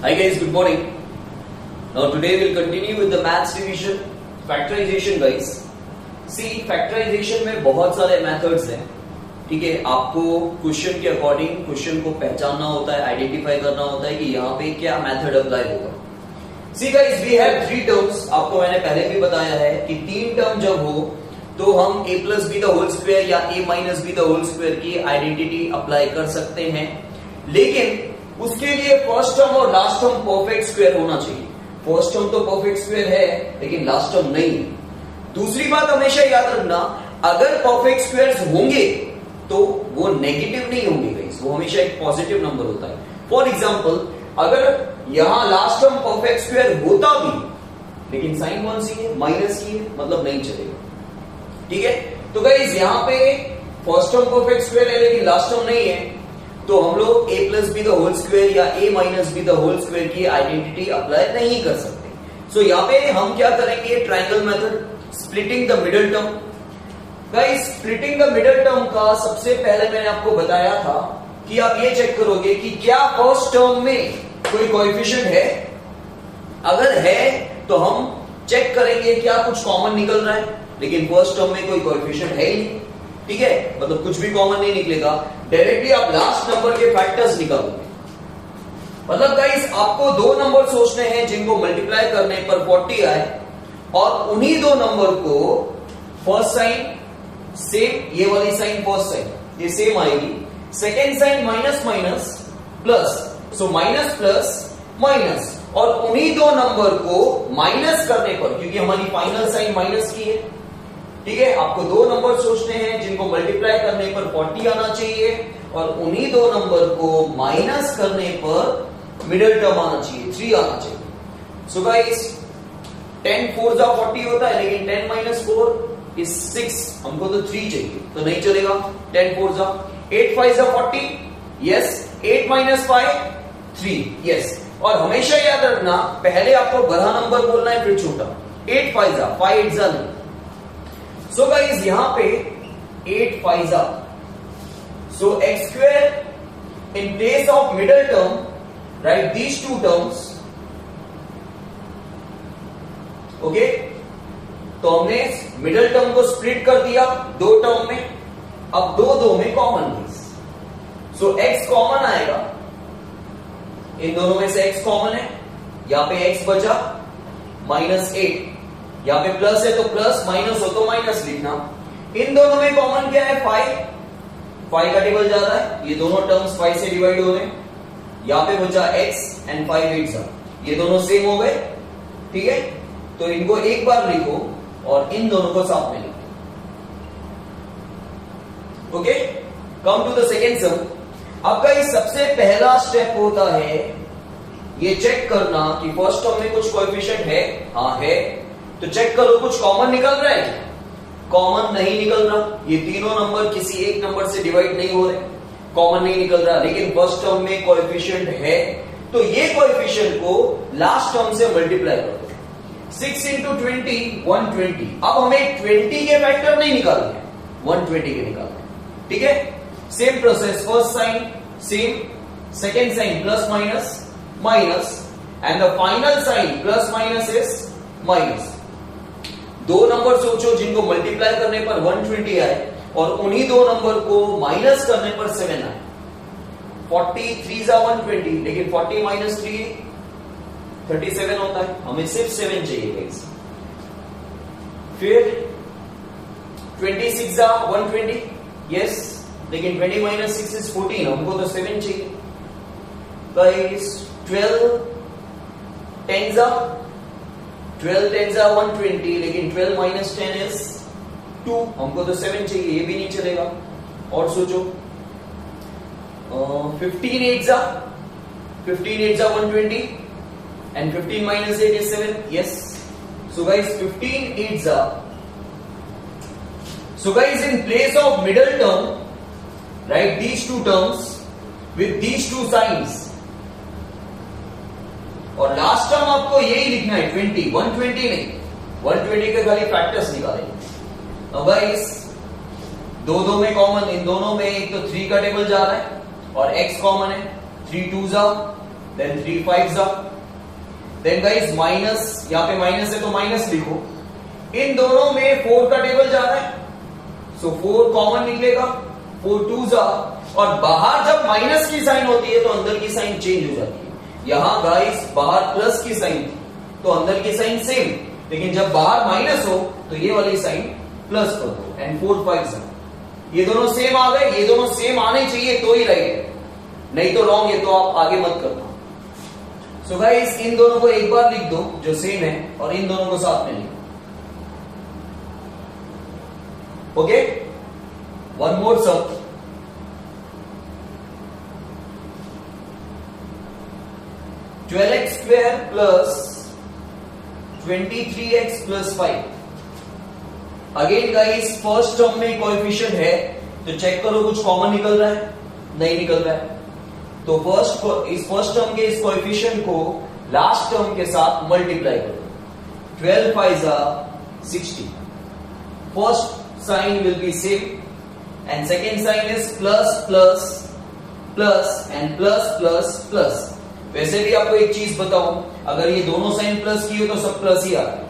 Hi guys, good morning. Now today we'll continue with the maths division, factorization guys. See, factorization में बहुत सारे methods हैं, ठीक है. आपको क्वेश्चन के अकॉर्डिंग क्वेश्चन को पहचानना होता है, आइडेंटिफाई करना होता है कि यहाँ पे क्या मेथड अप्लाई होगा. See guys, we have three terms. आपको मैंने पहले भी बताया है कि तीन टर्म जब हो तो हम a plus b the whole square या a minus b the whole square की आइडेंटिटी अप्लाई कर सकते हैं, लेकिन उसके लिए फर्स्ट टर्म और लास्ट टर्म परफेक्ट स्क्वायर होना चाहिए. फर्स्ट टर्म तो परफेक्ट स्क्वायर है लेकिन लास्ट टर्म नहीं है. दूसरी बात हमेशा याद रखना, अगर परफेक्ट स्क्वायर्स होंगे तो वो नेगेटिव नहीं होंगे गाइस, वो हमेशा एक पॉजिटिव नंबर होता है. फॉर एग्जांपल, अगर यहां लास्ट टर्म परफेक्ट स्क्वायर होता भी लेकिन साइन कौन सी है, माइनस की है, मतलब नहीं चलेगा. ठीक है, तो गाइस यहां पे फर्स्ट टर्म परफेक्ट स्क्वायर है लेकिन लास्ट टर्म नहीं है, तो हम लोग a plus B the whole square या a minus B the whole square की आइडेंटिटी अप्लाई नहीं कर सकते. सो यहाँ पे हम क्या करेंगे, triangle method, splitting the middle term. Guys, splitting the middle term का सबसे पहले मैंने आपको बताया था कि आप ये चेक करोगे कि क्या फर्स्ट टर्म में कोई कोएफिशिएंट है. अगर है तो हम चेक करेंगे क्या कुछ कॉमन निकल रहा है, लेकिन फर्स्ट टर्म में कोई कोएफिशिएंट है ही नहीं. ठीक है, मतलब कुछ भी कॉमन नहीं निकलेगा, डायरेक्टली आप लास्ट नंबर के फैक्टर्स निकालोगे. मतलब गाइस, आपको दो नंबर सोचने हैं जिनको मल्टीप्लाई करने पर 40 आए, और उन्हीं दो नंबर को फर्स्ट साइन सेम, ये वाली साइन फर्स्ट साइन ये सेम आएगी, second sign minus minus plus, so minus plus minus, और उन्हीं दो नंबर को माइनस करने पर, क्योंकि हमारी फाइनल साइन माइनस की है. ठीक है, आपको दो नंबर सोचने हैं जिनको मल्टीप्लाई करने पर 40 आना चाहिए, और उन्हीं दो नंबर को माइनस करने पर मिडिल टर्म आना चाहिए, 3 आना चाहिए. सो गाइस, 10 4 जा 40 होता है, लेकिन 10 माइनस 4 इज 6, हमको तो 3 चाहिए, तो नहीं चलेगा. 10 4 जा 8 5 जा 40, यस. 8 minus 5 3, yes. और हमेशा याद रखना, पहले आपको बड़ा नंबर बोलना है फिर छोटा. 8 5 जा 5 8 जा नहीं. सो गाइस, यहां पे 8 5 जा, सो x square in place of middle term, write these two terms. Okay, तो हमने मिडिल टर्म को स्प्लिट कर दिया दो टर्म में. अब दो में कॉमन है, सो x कॉमन आएगा, इन दोनों में से x कॉमन है, यहां पे x बचा -8, यहां पे प्लस है तो प्लस, माइनस हो तो माइनस लिखना. इन दोनों में कॉमन क्या है, 5 का टेबल जा रहा है, ये दोनों टर्म्स 5 से डिवाइड हो रहे हैं. यहां पे बचा x एंड 5 8 जा, ये दोनों सेम हो गए. ठीक है, तो इनको एक बार लिखो और इन दोनों को साथ में लिखो. Okay, come to the second sum. आपका ये सबसे पहला स्टेप होता है ये चेक करना कि फर्स्ट टर्म में कुछ कोएफिशिएंट है. हाँ है, तो चेक करो कुछ कॉमन निकल रहा है. कॉमन नहीं निकल रहा, ये तीनों नंबर किसी एक नंबर से डिवाइड नहीं हो रहे, कॉमन नहीं निकल रहा, लेकिन फर्स्ट टर्म में कोएफिशिएंट है, तो ये कोएफिशिएंट को लास्ट टर्म से मल्टीप्लाई कर दो. 6 into 20 120. अब हमें 20 के फैक्टर नहीं निकालने हैं, 120 के निकालने हैं. ठीक है, same process, first sign same, second sign plus minus minus, and the final sign plus minus is minus. दो नंबर सोचो जिनको मल्टीप्लाई करने पर 120 आए, और उन्हीं दो नंबर को माइनस करने पर 7 आए. 40 3 जा 120, लेकिन 40 माइनस 3 37 होता है, हमें सिर्फ 7 चाहिए गाइस. फिर 26 जा 120, यस, लेकिन 20 माइनस 6 इज 14, हमको तो 7 चाहिए गाइस. 12 10 जा 120, लेकिन 12 माइनस 10 इज 2, हमको तो 7 चाहिए, ये भी नहीं चलेगा. और सोचो 15 8 जा 120, and 15 minus 8 is 7, yes. So guys, 15 8 जा, so guys, in place of middle term, write these two terms with these two signs, और लास्ट टर्म आपको यही लिखना है 20, 120 नहीं, 120 के खाली फैक्टर्स निकालेंगे. अब गाइस, दो में कॉमन, इन दोनों में एक तो 3 का टेबल जा रहा है और x कॉमन है, 3 2 जा देन 3 5 जा, देन गाइस माइनस, यहां पे माइनस है तो माइनस लिखो। इन दोनों में 4 का टेबल जा रहा है, सो 4 कॉमन निकलेगा, 4 2 जा, और बाहर जब माइनस की साइन होती है तो अंदर की साइन चेंज हो जाती है। यहां गाइस बाहर प्लस की साइन थी तो अंदर की साइन सेम, लेकिन जब बाहर माइनस हो तो ये वाली साइन प्लस कर दो, एंड 4 5 जा, ये दोनों सेम आ गए, ये दोनों सेम आने चाहिए तो ही राइट है, नहीं तो रॉन्ग है, तो आप आगे मत करना। सो गाइस इन दोनों को एक बार लिख दो जो सेम है, और इन दोनों को साथ में लिखो। Okay, one more sum, twelve x square plus 23x plus 5। Again guys first term में कोएफिशिएंट है तो चेक करो कुछ कॉमन निकल रहा है, नहीं निकल रहा है, तो इस फर्स्ट टर्म के इस कोएफिशिएंट को लास्ट टर्म के साथ मल्टीप्लाई करो। 12 5 60, first sign will be same and second sign is plus plus plus and plus plus plus। वैसे भी आपको एक चीज बताऊं, अगर ये दोनों साइन प्लस की हो तो सब प्लस ही आता है,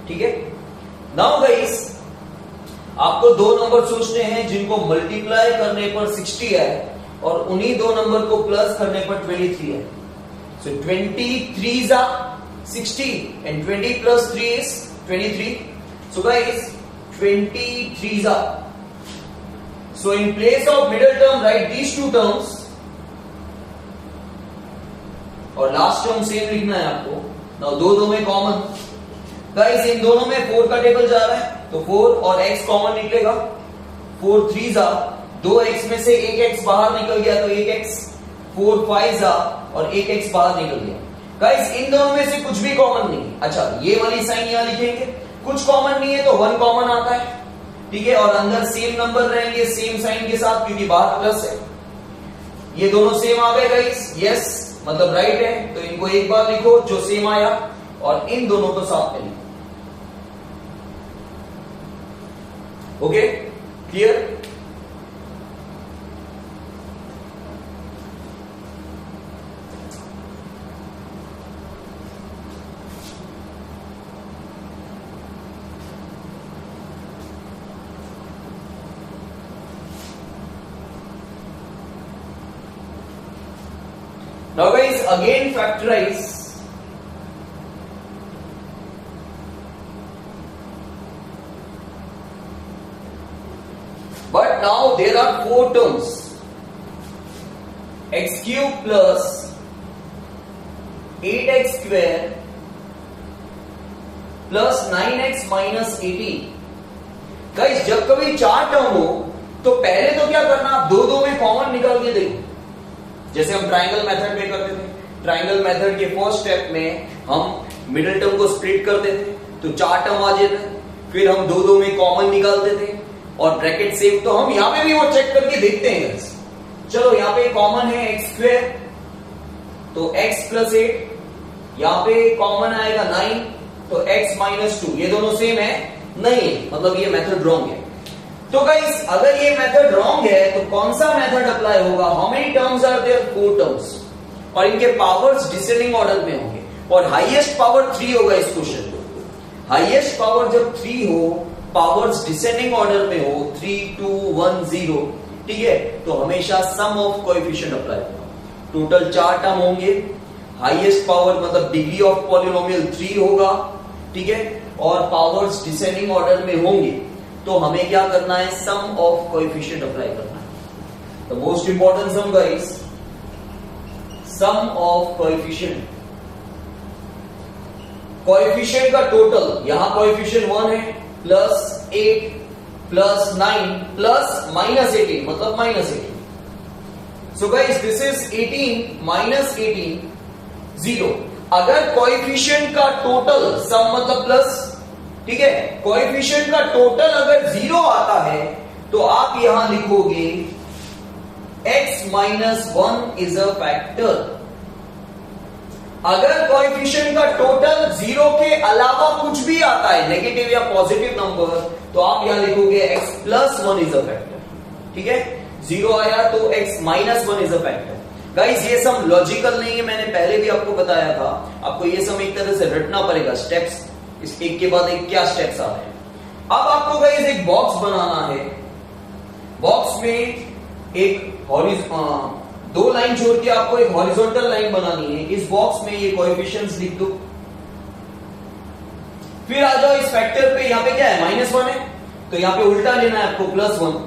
ठीक है। नाउ गाइस आपको दो नंबर सोचने हैं जिनको मल्टीप्लाई करने पर 60 है और उन्हीं दो नंबर को प्लस करने पर 23 है। सो 23 जा 60 and 20 plus 3 is 23। So guys 23 are, so in place of middle term write these two terms और लास्ट टर्म सेम लिखना है आपको। नाउ दो में कॉमन, गाइस इन दोनों में 4 का टेबल जा रहा है तो 4 और x कॉमन निकलेगा, 4 3 जा, 2x में से 1x बाहर निकल गया तो 1x, 4 5 जा और 1x बाहर निकल गया। गाइस इन दोनों में से कुछ भी कॉमन नहीं। अच्छा ये वाली साइन यहां लिखेंगे, कुछ कॉमन नहीं है तो 1 कॉमन आता है, ठीक है, और अंदर सेम नंबर रहेंगे सेम साइन के साथ क्योंकि बाहर प्लस है। ये दोनों सेम आ गए गाइस, यस मतलब राइट है, तो इनको एक बार लिखो जो सेम आया और इन दोनों को साथ में लिखो। Okay clear. Now guys again factorize, but now there are 4 terms, x cube plus 8x square plus 9x minus 18। Guys जब कभी 4 टर्म हो तो पहले तो क्या करना, आप दो में कॉमन निकाल के देखो, जैसे हम ट्राइंगल मेथड में करते थे। ट्राइंगल मेथड के फर्स्ट स्टेप में हम मिडिल टर्म को स्प्लिट करते थे तो 4 टर्म आ जाते, फिर हम दो में कॉमन निकालते थे और ब्रैकेट सेम। तो हम यहां पे भी वो चेक करके देखते हैं। चलो यहां पे कॉमन है x स्क्वायर तो x प्लस 8, यहां पे कॉमन आएगा 9 तो x माइनस 2, ये दोनों सेम है नहीं, मतलब ये मेथड रॉन्ग है। तो गाइस अगर ये मेथड रॉन्ग है तो कौन सा मेथड अप्लाई होगा, how many terms are there, 4 terms, और इनके पावर्स डिसेंडिंग ऑर्डर में होंगे और हाईएस्ट पावर 3 होगा इस क्वेश्चन में। हाईएस्ट पावर जब 3 हो, पावर्स डिसेंडिंग ऑर्डर में हो 3 2 1 0, ठीक है, तो हमेशा सम ऑफ कोएफिशिएंट अप्लाई होगा। टोटल 4 टर्म होंगे, हाईएस्ट पावर मतलब डिग्री ऑफ पॉलिनोमियल 3 होगा, ठीक है, और पावर्स डिसेंडिंग ऑर्डर में होंगे, तो हमें क्या करना है, सम ऑफ कोएफिशिएंट अप्लाई करना है। The most important sum guys, sum of coefficient. Coefficient का टोटल, यहां कोएफिशिएंट 1 है, प्लस 8 प्लस 9 प्लस माइनस 18 मतलब minus 18। So guys this is 18 minus 18 0। अगर कोएफिशिएंट का टोटल, सम मतलब प्लस, ठीक है, कोएफिशिएंट का टोटल अगर 0 आता है तो आप यहां लिखोगे x minus 1 is a factor. अगर कोएफिशिएंट का टोटल 0 के अलावा कुछ भी आता है, नेगेटिव या पॉजिटिव नंबर, तो आप यहां लिखोगे x plus 1 is a factor, ठीक है। 0 आया तो x minus 1 is a factor. Guys ये सम लॉजिकल नहीं है, मैंने पहले भी आपको बताया था, आपको ये सम एक तरह से रटना पड़ेगा, स्टेप्स इस एक के बाद एक क्या स्टेप्स आ रहे हैं। अब आपको गाइस एक बॉक्स बनाना है, बॉक्स में एक दो लाइन छोड़ के आपको एक हॉरिजॉन्टल लाइन बनानी है। इस बॉक्स में ये कोएफिशिएंट्स लिख दो, फिर आ जाओ इस फैक्टर पे, यहां पे क्या है -1 है, तो यहां पे उल्टा लेना है आपको +1,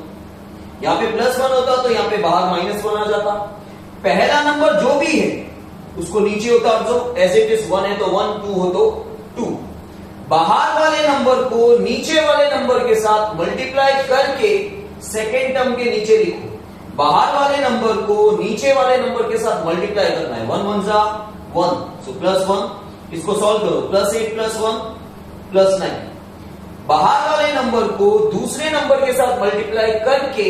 यहां पे +1 होता तो यहां पे बाहर -1 आ जाता। पहला नंबर जो भी है उसको नीचे उतार दो, एज इट इज 1 है तो 1, 2 हो तो 2। बाहर वाले नंबर को नीचे वाले नंबर के साथ मल्टीप्लाई करके सेकेंड टर्म के नीचे लिखो। बाहर वाले नंबर को नीचे वाले नंबर के साथ मल्टीप्लाई करना है, 1 1 जा 1, सो +1। इसको सॉल्व करो, +8 +1 +9। बाहर वाले नंबर को दूसरे नंबर के साथ मल्टीप्लाई करके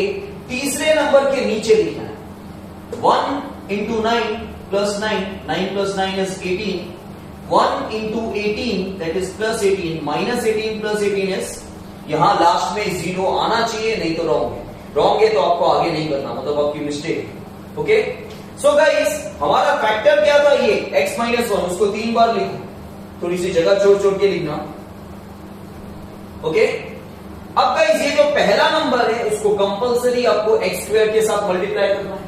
तीसरे नंबर के नीचे लिखना है, 1 into 9 plus 9, 9 plus 9 is 18, 1 into 18 that is +18, -18 plus 18 is, यहां लास्ट में 0 आना चाहिए, नहीं तो रॉन्ग है, रॉन्ग है तो आपको आगे नहीं करना, मतलब आपकी मिस्टेक। ओके, सो गाइस हमारा फैक्टर क्या था, ये x -1, उसको 3 बार लिखो, थोड़ी सी जगह छोड़ छोड़ के लिखना। ओके, अब गाइस ये जो पहला नंबर है उसको कंपलसरी आपको x² के साथ मल्टीप्लाई करना है,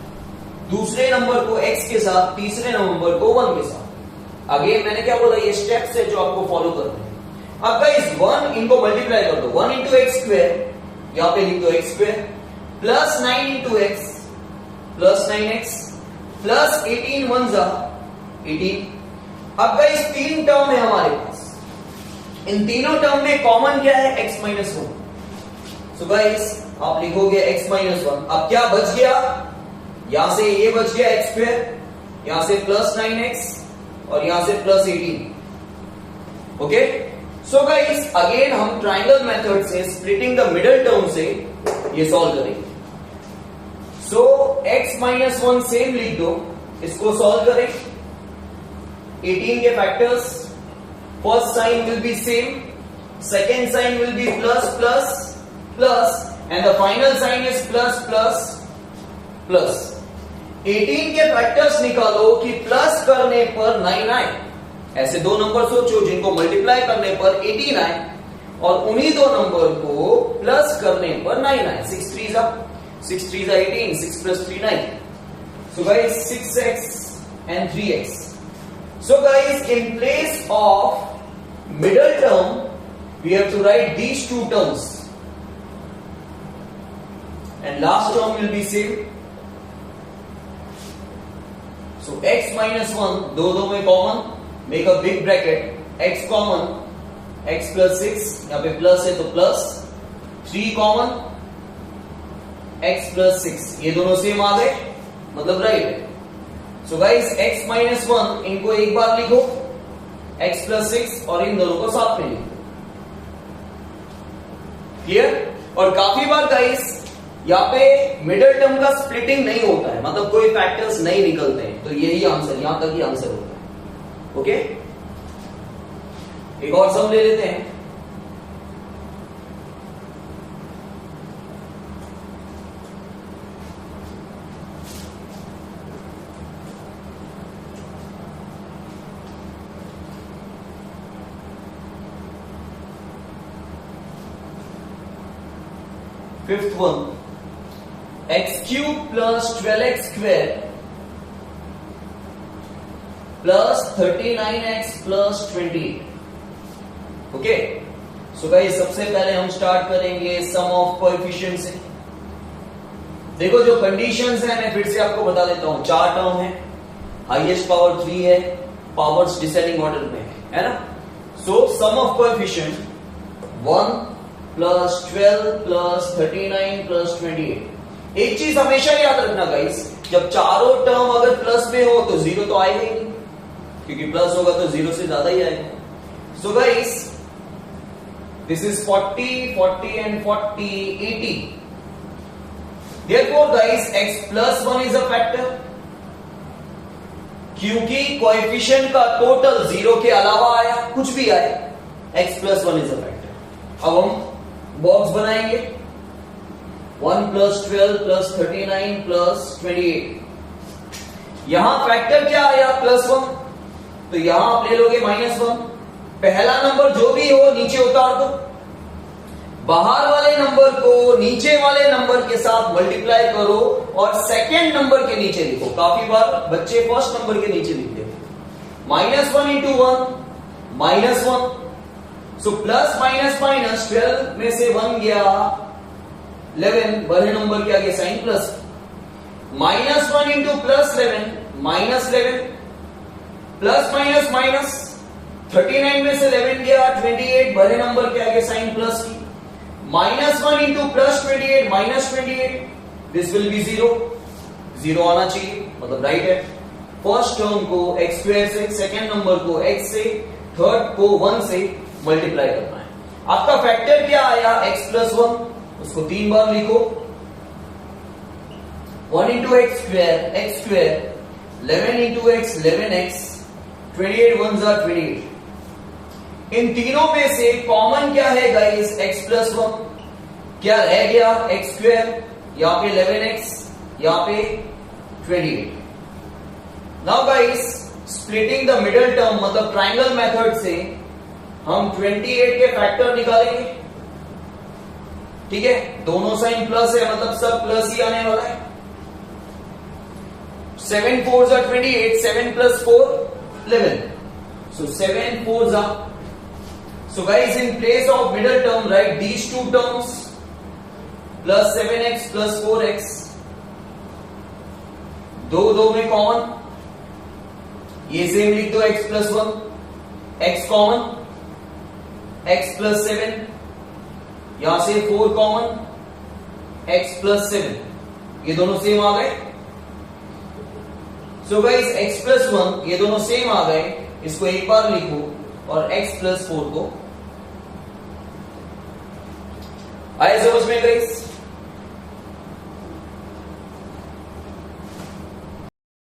दूसरे नंबर को x के साथ, तीसरे नंबर को 1 के साथ। अगेन मैंने क्या बोला, ये स्टेप्स है जो आपको फॉलो करने हैं। अब गाइस 1 इनको मल्टीप्लाई कर दो, 1 into x², यहां पे लिख दो x² plus 9 into x plus 9x plus 18 1 जा 18। अब गाइस 3 टर्म है हमारे पास, इन तीनों टर्म में कॉमन क्या है, x -1। सो गाइस आप लिखोगे x -1। अब क्या बच गया, यहां से ये बच गया x², यहां से प्लस 9x और यहां से plus 18। Okay, so guys again हम ट्रायंगल मेथड से स्प्लिटिंग द मिडिल टर्म से ये सॉल्व करेंगे। सो x -1 सेम लिख दो, इसको सॉल्व करें, 18 के factors, first sign will be same, second sign will be plus plus plus and the final sign is plus plus plus. 18 के फैक्टर्स निकालो कि प्लस करने पर 9 आए, ऐसे दो नंबर सोचो जिनको मल्टीप्लाई करने पर 18 आए और उन्हीं दो नंबर को प्लस करने पर 9 आए। 6 3 जा 18, 6 plus 3 9। So guys 6x and 3x. So guys in place of middle term we have to write these two terms and last term will be same. So x -1 दो में common, make a big bracket, x common, x plus 6, यहां पे plus है तो plus 3 common, x plus 6, ये दोनों same आ गए, मतलब राइट है। सो गाइस x -1 इनको एक बार लिखो, x plus 6 और इन दोनों को साथ में लिखो। क्लियर? और काफी बार गाइस यहाँ पे मिडिल टर्म का स्प्लिटिंग नहीं होता है, मतलब कोई फैक्टर्स नहीं निकलते हैं, तो यही आंसर, यहां तक ही आंसर होता है। ओके, एक और सम ले लेते हैं। Fifth one, x³ plus 12x square plus 39x plus 28। Okay, so guys सबसे पहले हम स्टार्ट करेंगे सम ऑफ कोएफिशिएंट से। देखो जो कंडीशंस है मैं फिर से आपको बता देता हूं, 4 टर्म है, हाईएस्ट पावर 3 है, पावर्स डिसेंडिंग ऑर्डर में है ना। So sum of coefficient 1 plus 12 plus 39 plus 28। एक चीज हमेशा याद रखना गाइस, जब चारों टर्म अगर प्लस में हो तो 0 तो आएगा ही नहीं, क्योंकि प्लस होगा तो 0 से ज्यादा ही आएगा। So guys this is 40 40 and 40 80। Therefore guys x plus 1 is a factor, क्योंकि कोएफिशिएंट का टोटल 0 के अलावा आया, कुछ भी आए, x plus 1 is a factor। अब हम बॉक्स बनाएंगे, 1 प्लस 12 प्लस 39 प्लस 28। यहां फैक्टर क्या आया +1, तो यहां आप ले लोगे -1। पहला नंबर जो भी हो नीचे उतार दो, बाहर वाले नंबर को नीचे वाले नंबर के साथ मल्टीप्लाई करो और सेकेंड नंबर के नीचे लिखो। काफी बार बच्चे फर्स्ट नंबर के नीचे लिखते हैं। -1 into 1 -1, so plus minus minus 12 में से 1 गया 11, बड़े नंबर के आगे sign plus. -1 into +11 -11, plus minus minus 39 में से 11 गया 28, बड़े नंबर के आगे साइन प्लस की। -1 into +28 -28, दिस विल बी 0, 0 आना चाहिए, मतलब राइट है। फर्स्ट टर्म को x² से, सेकेंड नंबर को x से, थर्ड को 1 से मल्टीप्लाई करना है। आपका फैक्टर क्या आया x+1, उसको 3 बार लिखो। 1 into x², 11 into x 11x, 28 1s are 28। इन तीनों में से कॉमन क्या है गाइस x+1, क्या रह गया x², यहां पे 11x, यहां पे 28। Now guys splitting the middle term मतलब ट्राइंगल मेथड से हम 28 के फैक्टर निकालेंगे। ठीक है, दोनों साइन प्लस है मतलब सब प्लस ही आने वाला है। 7 4s are 28, 7 plus 4 11, so 7 4s are, so guys in place of middle term write these two terms plus 7x plus 4x, दो में कॉमन, ये सेम लिख दो x+1, x कॉमन, x+7, यहां से 4 कॉमन, x+7, ये दोनों सेम आ गए। सो गाइस x+1 ये दोनों सेम आ गए, इसको एक बार लिखो और x+4 को आए समझ में गाइस।